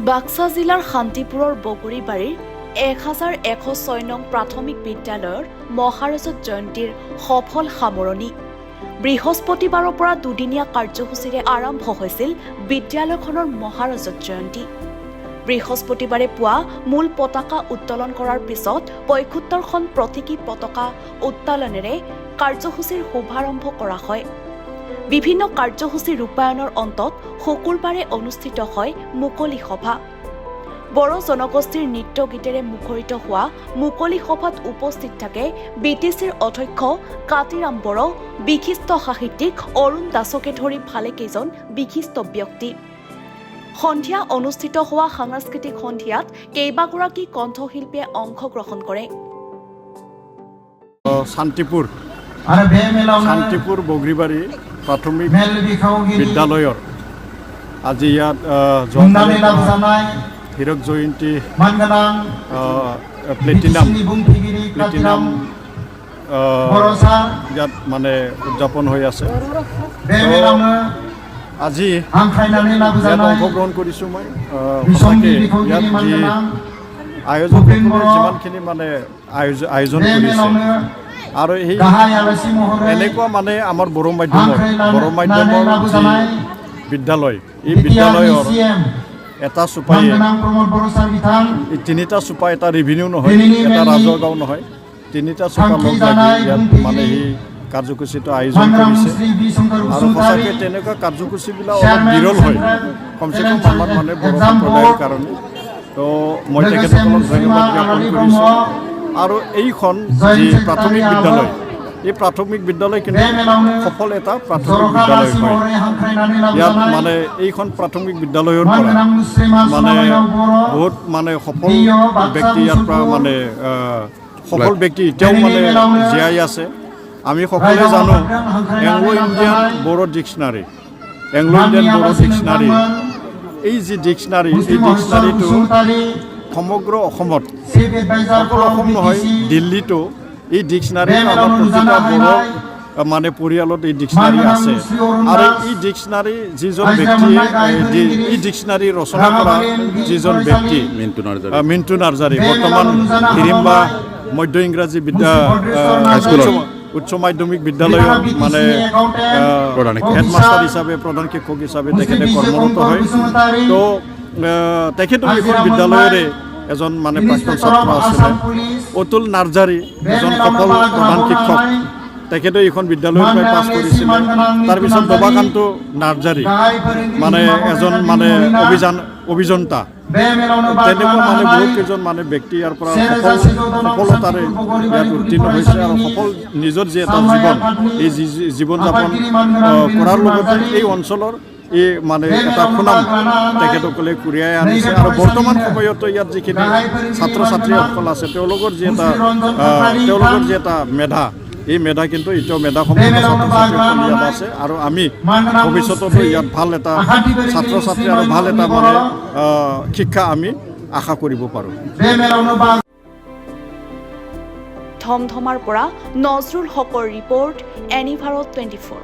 বাক্সা জিলাৰ শান্তিপুৰৰ বগৰীবাৰীৰ 1106 নং প্ৰাথমিক বিদ্যালয়ৰ মহাৰজত জয়ন্তীৰ সফল সামৰণি। বৃহস্পতিবাৰৰ পৰা দুদিনীয়া কাৰ্যসূচীৰে আৰম্ভ হৈছিল বিদ্যালয়খনৰ মহাৰজত জয়ন্তী। বৃহস্পতিবাৰে পুৱা মূল পতাকা উত্তোলন কৰাৰ পিছত ৭৫খন প্ৰতীকী পতাকা উত্তোলনেৰে কাৰ্যসূচীৰ শুভাৰম্ভ কৰা হয়। বিভিন্ন কাৰ্যসূচী ৰূপায়ণৰ অন্তত শুকুৰবাৰে অনুষ্ঠিত হয় মুকলি সভা। বড়ো জনগোষ্ঠীৰ নৃত্য গীতেৰে মুখৰিত হোৱা মুকলি সভাত উপস্থিত থাকে বিটিচিৰ অধ্যক্ষ কাতিৰাম বড়ো, বিশিষ্ট সাহিত্যিক অৰুণ দাসকে ধৰি ভালেকেইজন বিশিষ্ট ব্যক্তি। সন্ধিয়া অনুষ্ঠিত হোৱা সাংস্কৃতিক সন্ধিয়াত কেইবাগৰাকী কণ্ঠশিল্পীয়ে অংশগ্ৰহণ কৰে। শান্তিপুৰ বগৰীবাৰী প্ৰাথমিক বিদ্যালয়ৰ আজি ইয়াত হীৰক জয়ন্তী প্লেটিনাম ইয়াত মানে উদযাপন হৈ আছে। আজি ইয়াত অংশগ্ৰহণ কৰিছোঁ মই। সঁচাকৈ ইয়াত যি আয়োজকসকলে যিমানখিনি মানে আয়োজন কৰিছে আৰু সেই এনেকুৱা মানে আমাৰ বড়ো মাধ্যমৰ যি বিদ্যালয়, এই বিদ্যালয়ৰ এটা চুপাই তিনিটা চুপা, এটা ৰেভিনিউ নহয়, এটা ৰাজহুৱা গাঁও নহয়, তিনিটা চুপা লগ লাগি ইয়াত মানে সেই কাৰ্যসূচীটো আয়োজন কৰিছে। আৰু সঁচাকৈ তেনেকুৱা কাৰ্যসূচীবিলাক অলপ বিৰল হয়, কমচে কম আমাৰ মানে বড়ো সম্প্ৰদায়ৰ কাৰণে। তো মই তেখেতসকলক ধন্যবাদ জ্ঞাপন কৰিছোঁ। আৰু এইখন যি প্ৰাথমিক বিদ্যালয়, এই প্ৰাথমিক বিদ্যালয় কিন্তু সফল এটা প্ৰাথমিক বিদ্যালয় হয়। ইয়াত মানে এইখন প্ৰাথমিক বিদ্যালয়ৰ পৰা মানে বহুত মানে সফল ব্যক্তি ইয়াৰ পৰা মানে সফল ব্যক্তি এতিয়াও মানে জীয়াই আছে। আমি সকলোৱে জানো এংলো ইণ্ডিয়ান বড়ো ডিকশ্যনাৰী, এই যি ডিকশ্যনাৰী, এই ডিকশ্যনাৰীটো সমগ্ৰ অসমত, অকল অসম নহয়, দিল্লীতো এই ডিকশ্যনাৰী আমাৰ প্ৰতিটা বড়ো মানে পৰিয়ালত এই ডিকশ্যনাৰী আছে। আৰু এই ডিকশ্যনাৰী যিজন ব্যক্তিয়ে এই ডিকশ্যনাৰী ৰচনা কৰা যিজন ব্যক্তি মিণ্টু নাৰ্জাৰী, বৰ্তমান হিৰিম্বা মধ্য ইংৰাজী উচ্চ মাধ্যমিক বিদ্যালয়ৰ মানে হেডমাষ্টাৰ হিচাপে, প্ৰধান শিক্ষক হিচাপে তেখেতে কৰ্মৰত হয়। তো তেখেতৰ এইখন বিদ্যালয়ৰে এজন মানে প্ৰাক্তন ছাত্ৰ আছিলে অতুল নাৰ্জাৰী, এজন সফল প্ৰধান শিক্ষক। তেখেতে এইখন বিদ্যালয়ৰ পৰাই পাছ কৰিছিলে। তাৰপিছত দবাকান্ত নাৰ্জাৰী মানে এজন মানে অভিযন্তা। তেনেকুৱা মানে বহুত কেইজন মানে ব্যক্তি ইয়াৰ পৰা সফলতাৰে ইয়াত উত্তীৰ্ণ হৈছে আৰু সফল নিজৰ যি এটা জীৱন, এই জীৱন যাপন কৰাৰ লগতে এই অঞ্চলৰ এই মানে এটা সুনাম তেখেতসকলে কঢ়িয়াই আনিছে। আৰু বৰ্তমান সময়তো ইয়াত যিখিনি ছাত্ৰ ছাত্ৰীসকল আছে তেওঁলোকৰ যি এটা মেধা, এই মেধা কিন্তু এতিয়াও মেধাসমূহ ছাত্ৰ ছাত্ৰীসকল ইয়াত আছে। আৰু আমি ভৱিষ্যততো ইয়াত ভাল এটা ছাত্ৰ ছাত্ৰী আৰু ভাল এটা মানে শিক্ষা আমি আশা কৰিব পাৰোঁ। ধমধমাৰ পৰা নজৰুল হকৰ ৰিপৰ্ট, এনি ভাৰত 24।